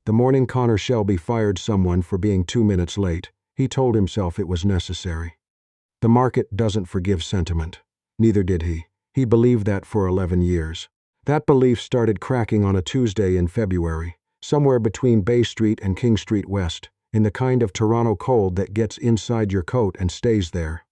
The morning Connor Shelby fired someone for being 2 minutes late, he told himself it was necessary. The market doesn't forgive sentiment. Neither did he. He believed that for 11 years. That belief started cracking on a Tuesday in February, somewhere between Bay Street and King Street West, in the kind of Toronto cold that gets inside your coat and stays there.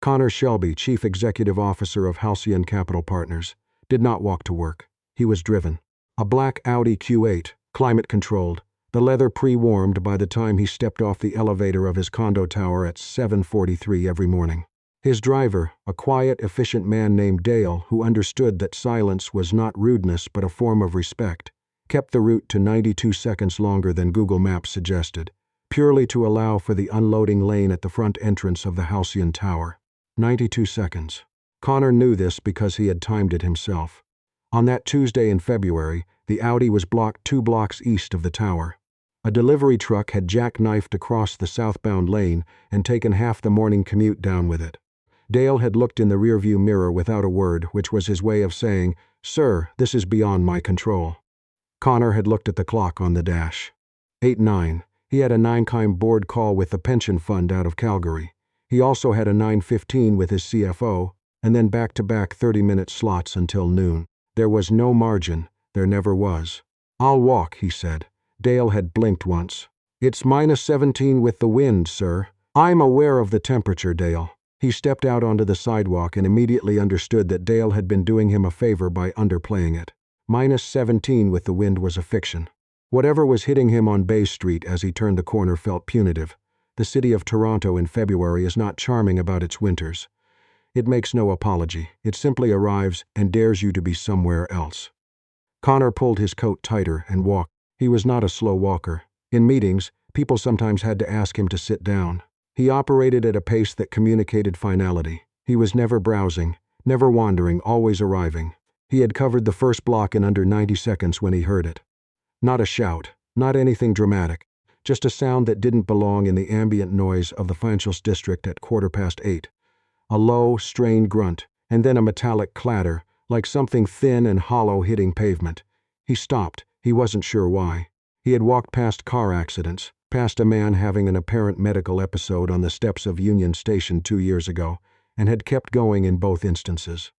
Connor Shelby, Chief Executive Officer of Halcyon Capital Partners, did not walk to work. He was driven. A black Audi Q8, climate-controlled, the leather pre-warmed by the time he stepped off the elevator of his condo tower at 7:43 every morning. His driver, a quiet, efficient man named Dale who understood that silence was not rudeness but a form of respect, kept the route to 92 seconds longer than Google Maps suggested, purely to allow for the unloading lane at the front entrance of the Halcyon Tower. 92 seconds. Connor knew this because he had timed it himself. On that Tuesday in February, the Audi was blocked 2 blocks east of the tower. A delivery truck had jackknifed across the southbound lane and taken half the morning commute down with it. Dale had looked in the rearview mirror without a word, which was his way of saying, "Sir, this is beyond my control." Connor had looked at the clock on the dash. 8:09. He had a 9 board call with the pension fund out of Calgary. He also had a 9:15 with his CFO, and then back-to-back 30-minute slots until noon. There was no margin. There never was. "I'll walk," he said. Dale had blinked once. "It's -17 with the wind, sir." "I'm aware of the temperature, Dale." He stepped out onto the sidewalk and immediately understood that Dale had been doing him a favor by underplaying it. -17 with the wind was a fiction. Whatever was hitting him on Bay Street as he turned the corner felt punitive. The city of Toronto in February is not charming about its winters. It makes no apology. It simply arrives and dares you to be somewhere else. Connor pulled his coat tighter and walked. He was not a slow walker. In meetings, people sometimes had to ask him to sit down. He operated at a pace that communicated finality. He was never browsing, never wandering, always arriving. He had covered the first block in under 90 seconds when he heard it. Not a shout, not anything dramatic, just a sound that didn't belong in the ambient noise of the financial district at 8:15. A low, strained grunt, and then a metallic clatter, like something thin and hollow hitting pavement. He stopped. He wasn't sure why. He had walked past car accidents, past a man having an apparent medical episode on the steps of Union Station 2 years ago, and had kept going in both instances.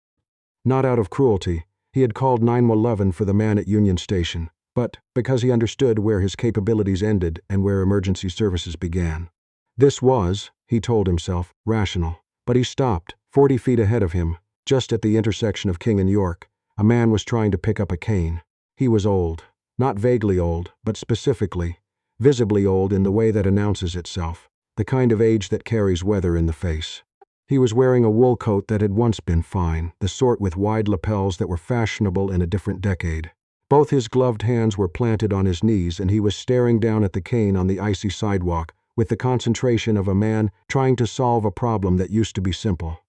Not out of cruelty, he had called 911 for the man at Union Station, but because he understood where his capabilities ended and where emergency services began. This was, he told himself, rational. But he stopped, 40 feet ahead of him, just at the intersection of King and York. A man was trying to pick up a cane. He was old. Not vaguely old, but specifically, visibly old in the way that announces itself, the kind of age that carries weather in the face. He was wearing a wool coat that had once been fine, the sort with wide lapels that were fashionable in a different decade. Both his gloved hands were planted on his knees, and he was staring down at the cane on the icy sidewalk with the concentration of a man trying to solve a problem that used to be simple.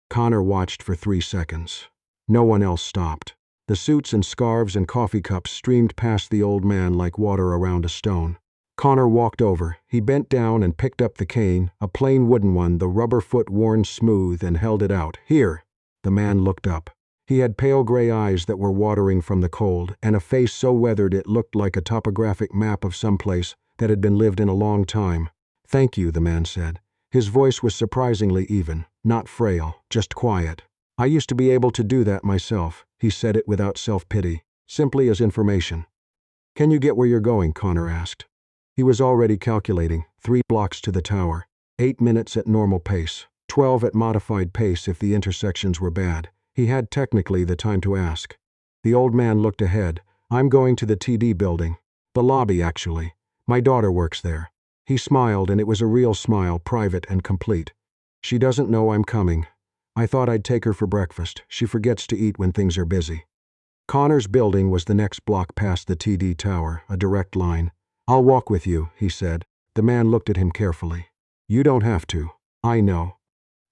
Connor watched for 3 seconds. No one else stopped. The suits and scarves and coffee cups streamed past the old man like water around a stone. Connor walked over. He bent down and picked up the cane, a plain wooden one, the rubber foot worn smooth, and held it out. "Here." The man looked up. He had pale gray eyes that were watering from the cold, and a face so weathered it looked like a topographic map of some place that had been lived in a long time. "Thank you," the man said. His voice was surprisingly even, not frail, just quiet. "I used to be able to do that myself." He said it without self-pity, simply as information. "Can you get where you're going?" Connor asked. He was already calculating, 3 blocks to the tower, 8 minutes at normal pace, 12 at modified pace if the intersections were bad. He had technically the time to ask. The old man looked ahead. "I'm going to the TD building. The lobby, actually. My daughter works there." He smiled, and it was a real smile, private and complete. "She doesn't know I'm coming. I thought I'd take her for breakfast. She forgets to eat when things are busy." Connor's building was the next block past the TD tower, a direct line. "I'll walk with you," he said. The man looked at him carefully. "You don't have to. I know."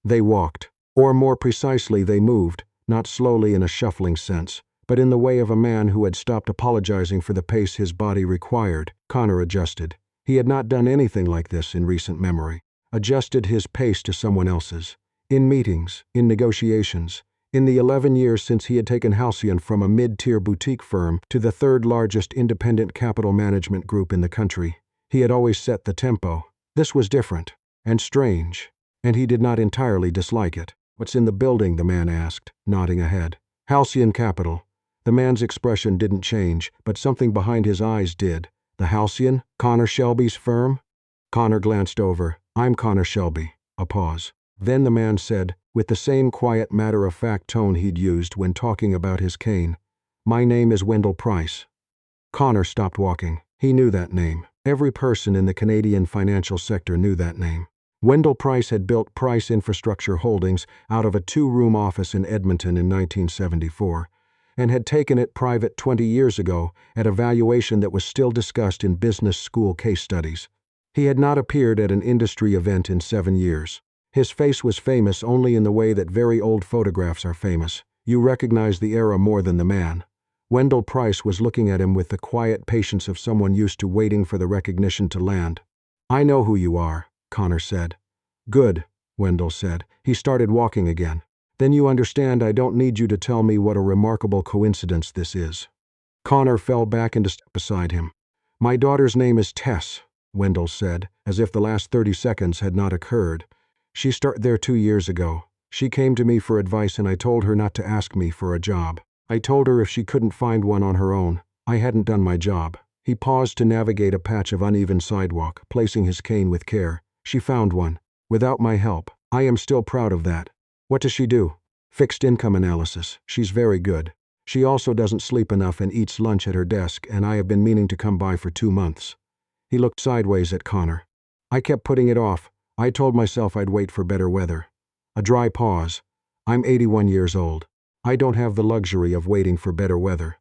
They walked. Or more precisely, they moved, not slowly in a shuffling sense, but in the way of a man who had stopped apologizing for the pace his body required. Connor adjusted. He had not done anything like this in recent memory. Adjusted his pace to someone else's. In meetings, in negotiations, In the 11 years since he had taken Halcyon from a mid-tier boutique firm to the third largest independent capital management group in the country, he had always set the tempo. This was different and strange, and he did not entirely dislike it. "What's in the building?" the man asked, nodding ahead. "Halcyon Capital." The man's expression didn't change, but something behind his eyes did. "The Halcyon? Connor Shelby's firm?" Connor glanced over. "I'm Connor Shelby." A pause. Then the man said, with the same quiet, matter-of-fact tone he'd used when talking about his cane, "My name is Wendell Price." Connor stopped walking. He knew that name. Every person in the Canadian financial sector knew that name. Wendell Price had built Price Infrastructure Holdings out of a two-room office in Edmonton in 1974, and had taken it private 20 years ago at a valuation that was still discussed in business school case studies. He had not appeared at an industry event in 7 years. His face was famous only in the way that very old photographs are famous. You recognize the era more than the man. Wendell Price was looking at him with the quiet patience of someone used to waiting for the recognition to land. "I know who you are," Connor said. "Good," Wendell said. He started walking again. "Then you understand I don't need you to tell me what a remarkable coincidence this is." Connor fell back into step beside him. "My daughter's name is Tess," Wendell said, as if the last 30 seconds had not occurred. "She started there 2 years ago. She came to me for advice and I told her not to ask me for a job. I told her if she couldn't find one on her own, I hadn't done my job." He paused to navigate a patch of uneven sidewalk, placing his cane with care. "She found one. Without my help. I am still proud of that." "What does she do?" "Fixed income analysis. She's very good. She also doesn't sleep enough and eats lunch at her desk, and I have been meaning to come by for 2 months." He looked sideways at Connor. "I kept putting it off. I told myself I'd wait for better weather." A dry pause. "I'm 81 years old. I don't have the luxury of waiting for better weather."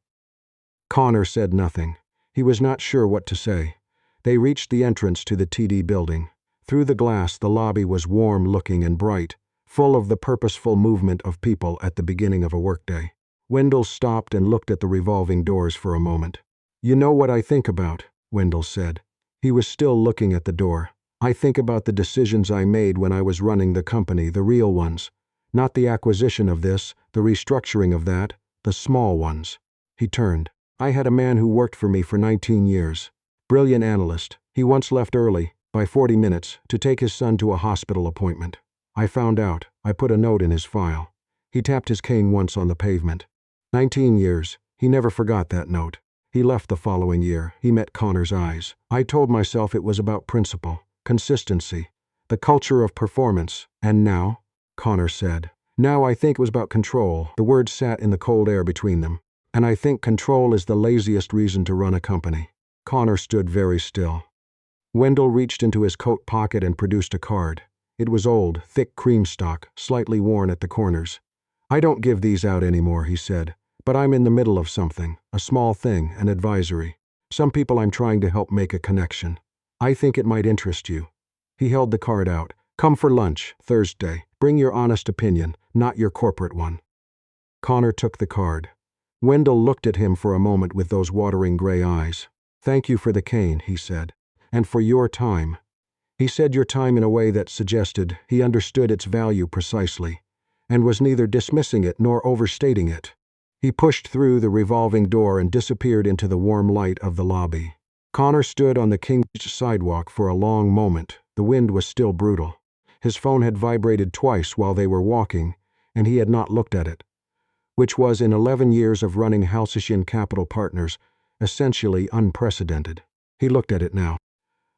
Connor said nothing. He was not sure what to say. They reached the entrance to the TD building. Through the glass, the lobby was warm-looking and bright, full of the purposeful movement of people at the beginning of a workday. Wendell stopped and looked at the revolving doors for a moment. "You know what I think about," Wendell said. He was still looking at the door. "I think about the decisions I made when I was running the company, the real ones. Not the acquisition of this, the restructuring of that, the small ones." He turned. "I had a man who worked for me for 19 years. Brilliant analyst. He once left early, by 40 minutes, to take his son to a hospital appointment. I found out. I put a note in his file." He tapped his cane once on the pavement. 19 years. He never forgot that note. He left the following year. He met Connor's eyes. "I told myself it was about principle, consistency, the culture of performance. And now?" Connor said. "Now I think it was about control." The words sat in the cold air between them. "And I think control is the laziest reason to run a company." Connor stood very still. Wendell reached into his coat pocket and produced a card. It was old, thick cream stock, slightly worn at the corners. "I don't give these out anymore," he said. "But I'm in the middle of something, a small thing, an advisory. Some people I'm trying to help make a connection. I think it might interest you." He held the card out. "Come for lunch, Thursday. Bring your honest opinion, not your corporate one." Connor took the card. Wendell looked at him for a moment with those watering gray eyes. "Thank you for the cane," he said. "And for your time." He said your time in a way that suggested he understood its value precisely, and was neither dismissing it nor overstating it. He pushed through the revolving door and disappeared into the warm light of the lobby. Connor stood on the King's sidewalk for a long moment. The wind was still brutal. His phone had vibrated twice while they were walking, and he had not looked at it, which was, in 11 years of running Halcyon Capital Partners, essentially unprecedented. He looked at it now.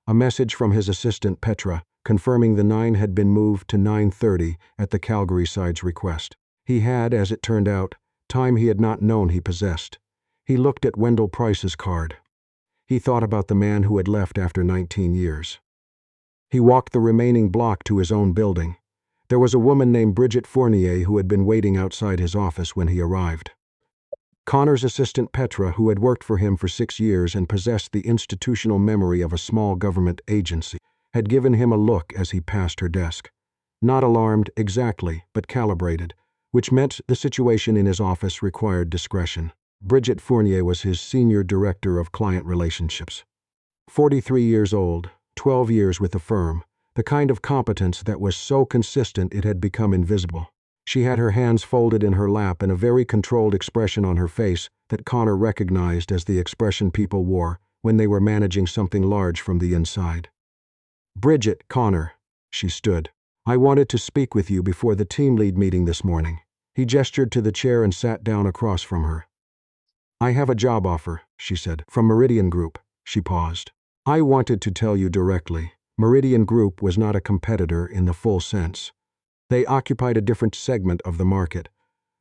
A message from his assistant Petra, confirming the 9 had been moved to 9:30 at the Calgary side's request. He had, as it turned out, time he had not known he possessed. He looked at Wendell Price's card. He thought about the man who had left after 19 years. He walked the remaining block to his own building. There was a woman named Bridget Fournier who had been waiting outside his office when he arrived. Connor's assistant Petra, who had worked for him for 6 years and possessed the institutional memory of a small government agency, had given him a look as he passed her desk. Not alarmed exactly, but calibrated, which meant the situation in his office required discretion. Bridget Fournier was his senior director of client relationships. 43 years old, 12 years with the firm, the kind of competence that was so consistent it had become invisible. She had her hands folded in her lap and a very controlled expression on her face that Connor recognized as the expression people wore when they were managing something large from the inside. "Bridget, Connor," she stood. "I wanted to speak with you before the team lead meeting this morning." He gestured to the chair and sat down across from her. "I have a job offer," she said, "from Meridian Group." She paused. "I wanted to tell you directly. Meridian Group was not a competitor in the full sense. They occupied a different segment of the market,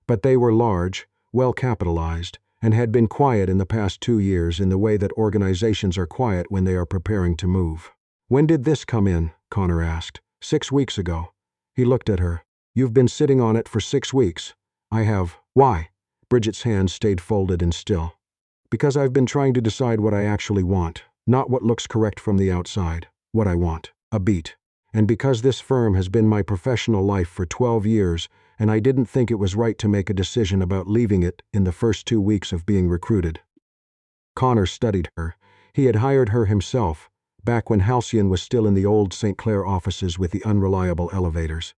but they were large, well-capitalized, and had been quiet in the past 2 years in the way that organizations are quiet when they are preparing to move. "When did this come in?" Connor asked. 6 weeks ago." He looked at her. "You've been sitting on it for 6 weeks." "I have." "Why?" Bridget's hands stayed folded and still. "Because I've been trying to decide what I actually want, not what looks correct from the outside. What I want. A beat. And because this firm has been my professional life for 12 years, and I didn't think it was right to make a decision about leaving it in the first 2 weeks of being recruited." Connor studied her. He had hired her himself, back when Halcyon was still in the old St. Clair offices with the unreliable elevators.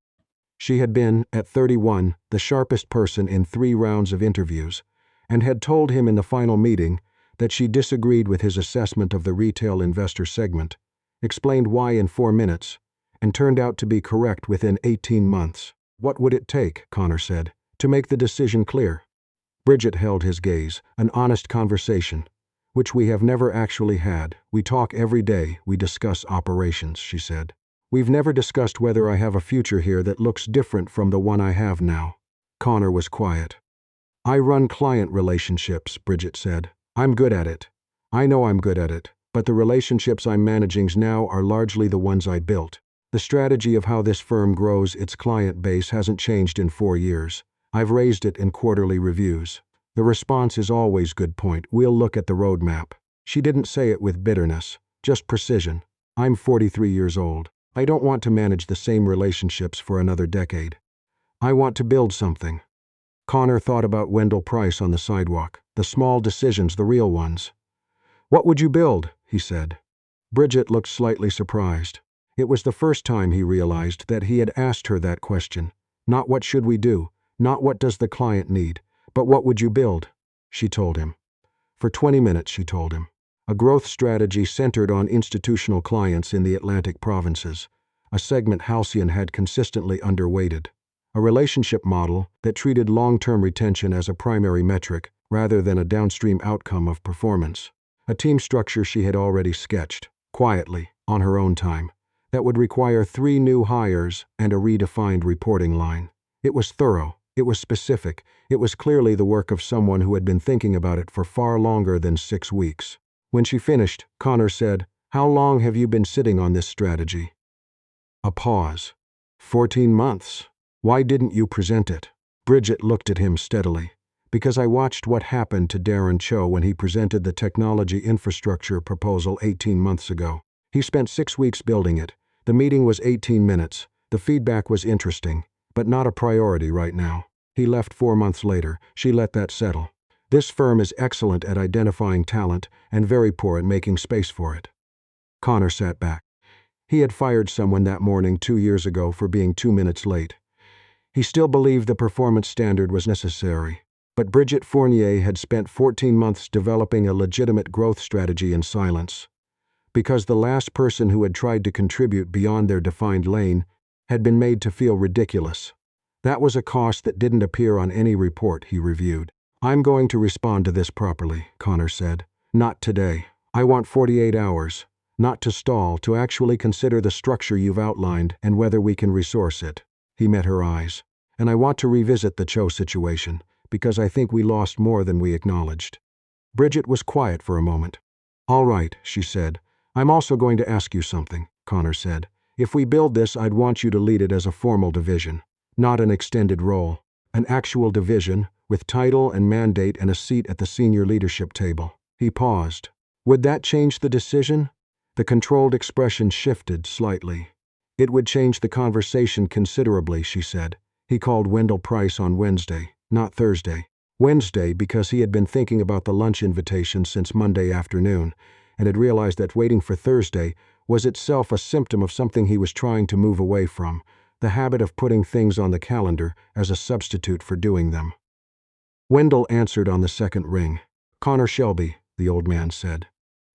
She had been, at 31, the sharpest person in 3 rounds of interviews, and had told him in the final meeting that she disagreed with his assessment of the retail investor segment, explained why in 4 minutes, and turned out to be correct within 18 months. "What would it take," Connor said, "to make the decision clear?" Bridget held his gaze. "An honest conversation, which we have never actually had. We talk every day, we discuss operations," she said. "We've never discussed whether I have a future here that looks different from the one I have now." Connor was quiet. "I run client relationships," Bridget said. "I'm good at it. I know I'm good at it, but the relationships I'm managing now are largely the ones I built. The strategy of how this firm grows its client base hasn't changed in 4 years. I've raised it in quarterly reviews. The response is always good point. We'll look at the roadmap." She didn't say it with bitterness, just precision. "I'm 43 years old. I don't want to manage the same relationships for another decade. I want to build something." Connor thought about Wendell Price on the sidewalk, the small decisions, the real ones. "What would you build?" he said. Bridget looked slightly surprised. It was the first time he realized that he had asked her that question. Not what should we do, not what does the client need, but what would you build? She told him. For 20 minutes, she told him. A growth strategy centered on institutional clients in the Atlantic provinces, a segment Halcyon had consistently underweighted. A relationship model that treated long-term retention as a primary metric rather than a downstream outcome of performance. A team structure she had already sketched, quietly, on her own time, that would require 3 new hires and a redefined reporting line. It was thorough, it was specific, it was clearly the work of someone who had been thinking about it for far longer than 6 weeks. When she finished, Connor said, "How long have you been sitting on this strategy?" A pause. 14 months. "Why didn't you present it?" Bridget looked at him steadily. "Because I watched what happened to Darren Cho when he presented the technology infrastructure proposal 18 months ago. He spent 6 weeks building it. The meeting was 18 minutes. The feedback was interesting, but not a priority right now. He left 4 months later. She let that settle. This firm is excellent at identifying talent and very poor at making space for it." Connor sat back. He had fired someone that morning 2 years ago for being 2 minutes late. He still believed the performance standard was necessary, but Bridget Fournier had spent 14 months developing a legitimate growth strategy in silence. Because the last person who had tried to contribute beyond their defined lane had been made to feel ridiculous. That was a cost that didn't appear on any report he reviewed. "I'm going to respond to this properly," Connor said. "Not today. I want 48 hours. Not to stall, to actually consider the structure you've outlined and whether we can resource it." He met her eyes. "And I want to revisit the Cho situation, because I think we lost more than we acknowledged." Bridget was quiet for a moment. "All right," she said. "I'm also going to ask you something," Connor said. "If we build this, I'd want you to lead it as a formal division, not an extended role. An actual division, with title and mandate and a seat at the senior leadership table." He paused. "Would that change the decision?" The controlled expression shifted slightly. "It would change the conversation considerably," she said. He called Wendell Price on Wednesday, not Thursday. Wednesday because he had been thinking about the lunch invitation since Monday afternoon, and had realized that waiting for Thursday was itself a symptom of something he was trying to move away from, the habit of putting things on the calendar as a substitute for doing them. Wendell answered on the second ring. "Connor Shelby," the old man said.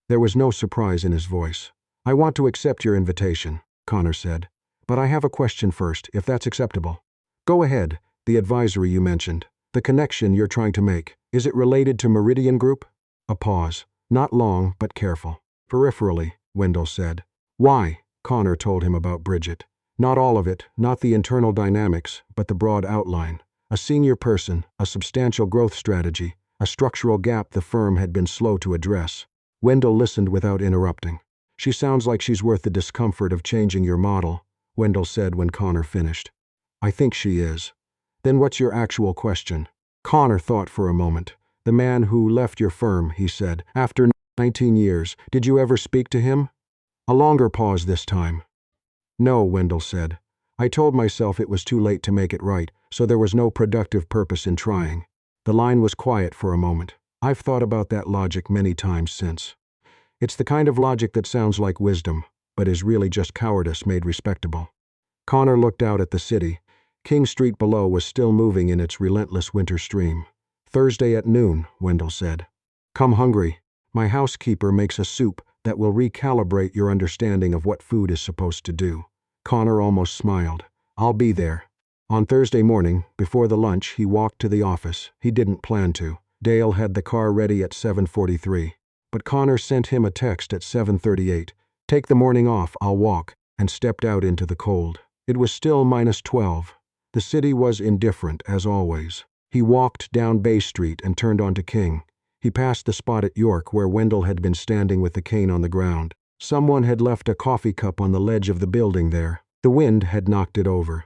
There was no surprise in his voice. "I want to accept your invitation," Connor said. "But I have a question first, if that's acceptable." "Go ahead. The advisory you mentioned. The connection you're trying to make. Is it related to Meridian Group?" A pause. Not long, but careful. "Peripherally," Wendell said. "Why?" Connor told him about Bridget. Not all of it, not the internal dynamics, but the broad outline. A senior person, a substantial growth strategy, a structural gap the firm had been slow to address. Wendell listened without interrupting. "She sounds like she's worth the discomfort of changing your model," Wendell said when Connor finished. "I think she is." "Then what's your actual question?" Connor thought for a moment. "The man who left your firm," he said, "after 19 years. Did you ever speak to him?" A longer pause this time. "No," Wendell said. "I told myself it was too late to make it right, so there was no productive purpose in trying." The line was quiet for a moment. "I've thought about that logic many times since. It's the kind of logic that sounds like wisdom, but is really just cowardice made respectable." Connor looked out at the city. King Street below was still moving in its relentless winter stream. "Thursday at noon," Wendell said. "Come hungry. My housekeeper makes a soup that will recalibrate your understanding of what food is supposed to do." Connor almost smiled. "I'll be there." On Thursday morning, before the lunch, he walked to the office. He didn't plan to. Dale had the car ready at 7:43. But Connor sent him a text at 7:38. "Take the morning off, I'll walk," and stepped out into the cold. It was still -12. The city was indifferent, as always. He walked down Bay Street and turned onto King. He passed the spot at York where Wendell had been standing with the cane on the ground. Someone had left a coffee cup on the ledge of the building there. The wind had knocked it over.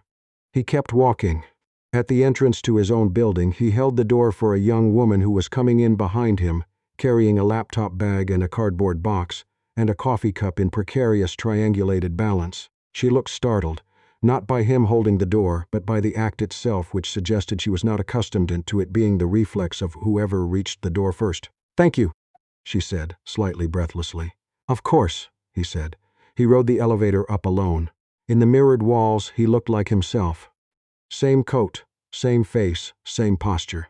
He kept walking. At the entrance to his own building, he held the door for a young woman who was coming in behind him, carrying a laptop bag and a cardboard box, and a coffee cup in precarious triangulated balance. She looked startled, not by him holding the door, but by the act itself, which suggested she was not accustomed to it being the reflex of whoever reached the door first. "Thank you," she said, slightly breathlessly. "Of course," he said. He rode the elevator up alone. In the mirrored walls, he looked like himself. Same coat, same face, same posture.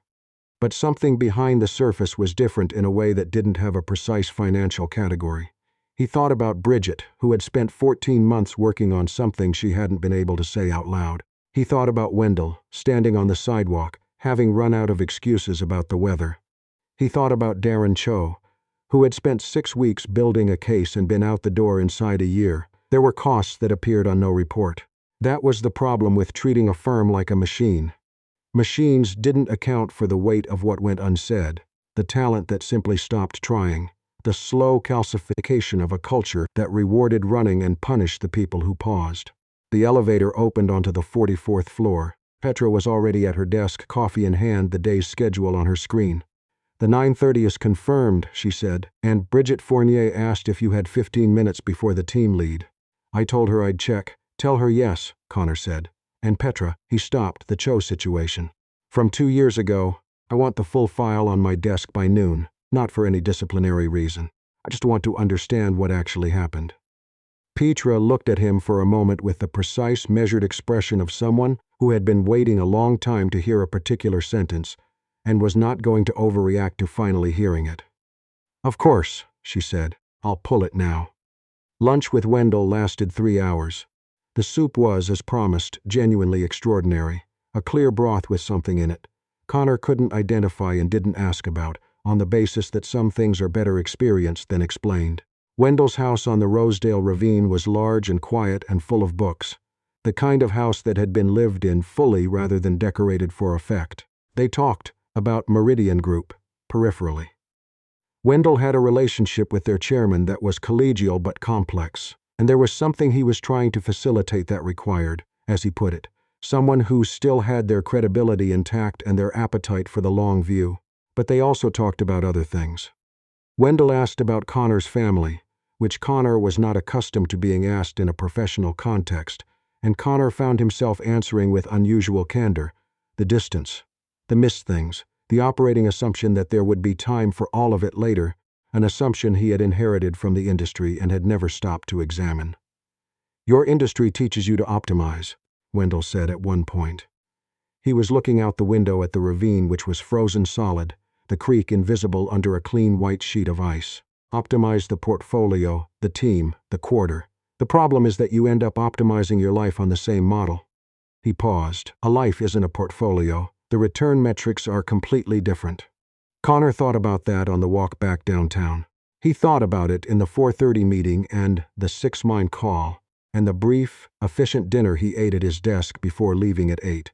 But something behind the surface was different in a way that didn't have a precise financial category. He thought about Bridget, who had spent 14 months working on something she hadn't been able to say out loud. He thought about Wendell, standing on the sidewalk, having run out of excuses about the weather. He thought about Darren Cho, who had spent 6 weeks building a case and been out the door inside a year. There were costs that appeared on no report. That was the problem with treating a firm like a machine. Machines didn't account for the weight of what went unsaid, the talent that simply stopped trying, the slow calcification of a culture that rewarded running and punished the people who paused. The elevator opened onto the 44th floor. Petra was already at her desk, coffee in hand, the day's schedule on her screen. "The 9:30 is confirmed," she said, "and Bridget Fournier asked if you had 15 minutes before the team lead." "I told her I'd check." "Tell her yes," Connor said. "And Petra," he stopped, "the Cho situation. From 2 years ago, I want the full file on my desk by noon, not for any disciplinary reason. I just want to understand what actually happened." Petra looked at him for a moment with the precise, measured expression of someone who had been waiting a long time to hear a particular sentence and was not going to overreact to finally hearing it. "Of course," she said. "I'll pull it now." Lunch with Wendell lasted 3 hours. The soup was, as promised, genuinely extraordinary, a clear broth with something in it. Connor couldn't identify and didn't ask about, on the basis that some things are better experienced than explained. Wendell's house on the Rosedale Ravine was large and quiet and full of books, the kind of house that had been lived in fully rather than decorated for effect. They talked about Meridian Group, peripherally. Wendell had a relationship with their chairman that was collegial but complex, and there was something he was trying to facilitate that required, as he put it, someone who still had their credibility intact and their appetite for the long view. But they also talked about other things. Wendell asked about Connor's family, which Connor was not accustomed to being asked in a professional context, and Connor found himself answering with unusual candor: the distance, the missed things, the operating assumption that there would be time for all of it later, an assumption he had inherited from the industry and had never stopped to examine. "Your industry teaches you to optimize." Wendell said at one point. He was looking out the window at the ravine, which was frozen solid, the creek invisible under a clean white sheet of ice. Optimize the portfolio, the team, the quarter. The problem is that you end up optimizing your life on the same model. He paused. A life isn't a portfolio. The return metrics are completely different. Connor thought about that on the walk back downtown. He thought about it in the 4:30 meeting and the 6-mine call, and the brief, efficient dinner he ate at his desk before leaving at 8.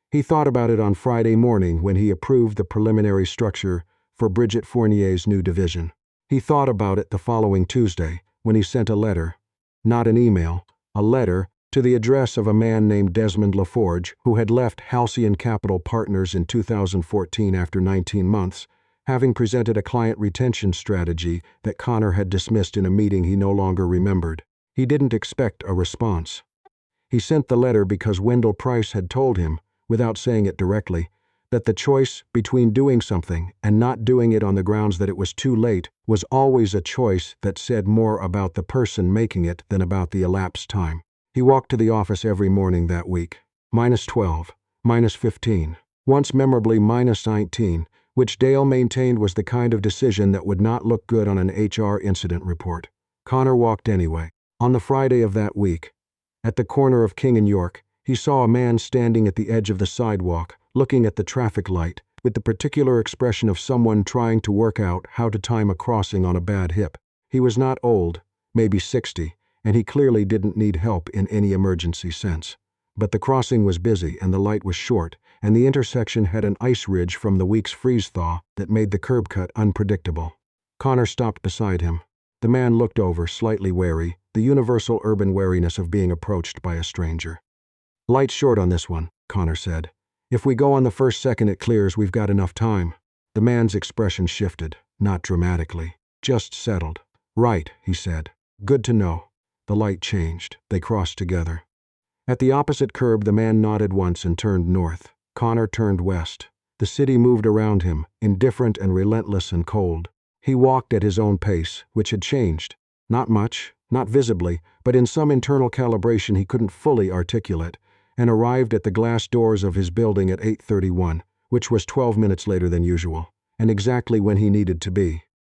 He thought about it on Friday morning when he approved the preliminary structure for Bridget Fournier's new division. He thought about it the following Tuesday when he sent a letter, not an email, a letter, to the address of a man named Desmond LaForge, who had left Halcyon Capital Partners in 2014 after 19 months, having presented a client retention strategy that Connor had dismissed in a meeting he no longer remembered. He didn't expect a response. He sent the letter because Wendell Price had told him, without saying it directly, that the choice between doing something and not doing it on the grounds that it was too late was always a choice that said more about the person making it than about the elapsed time. He walked to the office every morning that week. -12, -15, once memorably -19, which Dale maintained was the kind of decision that would not look good on an HR incident report. Connor walked anyway. On the Friday of that week, at the corner of King and York, he saw a man standing at the edge of the sidewalk, looking at the traffic light, with the particular expression of someone trying to work out how to time a crossing on a bad hip. He was not old, maybe 60, and he clearly didn't need help in any emergency sense. But the crossing was busy and the light was short, and the intersection had an ice ridge from the week's freeze-thaw that made the curb cut unpredictable. Connor stopped beside him. The man looked over, slightly wary, the universal urban wariness of being approached by a stranger. "Light's short on this one," Connor said. "If we go on the first second it clears, we've got enough time." The man's expression shifted, not dramatically, just settled. "Right," he said. "Good to know." The light changed. They crossed together. At the opposite curb, the man nodded once and turned north. Connor turned west. The city moved around him, indifferent and relentless and cold. He walked at his own pace, which had changed. Not much, not visibly, but in some internal calibration he couldn't fully articulate, and arrived at the glass doors of his building at 8:31, which was 12 minutes later than usual, and exactly when he needed to be.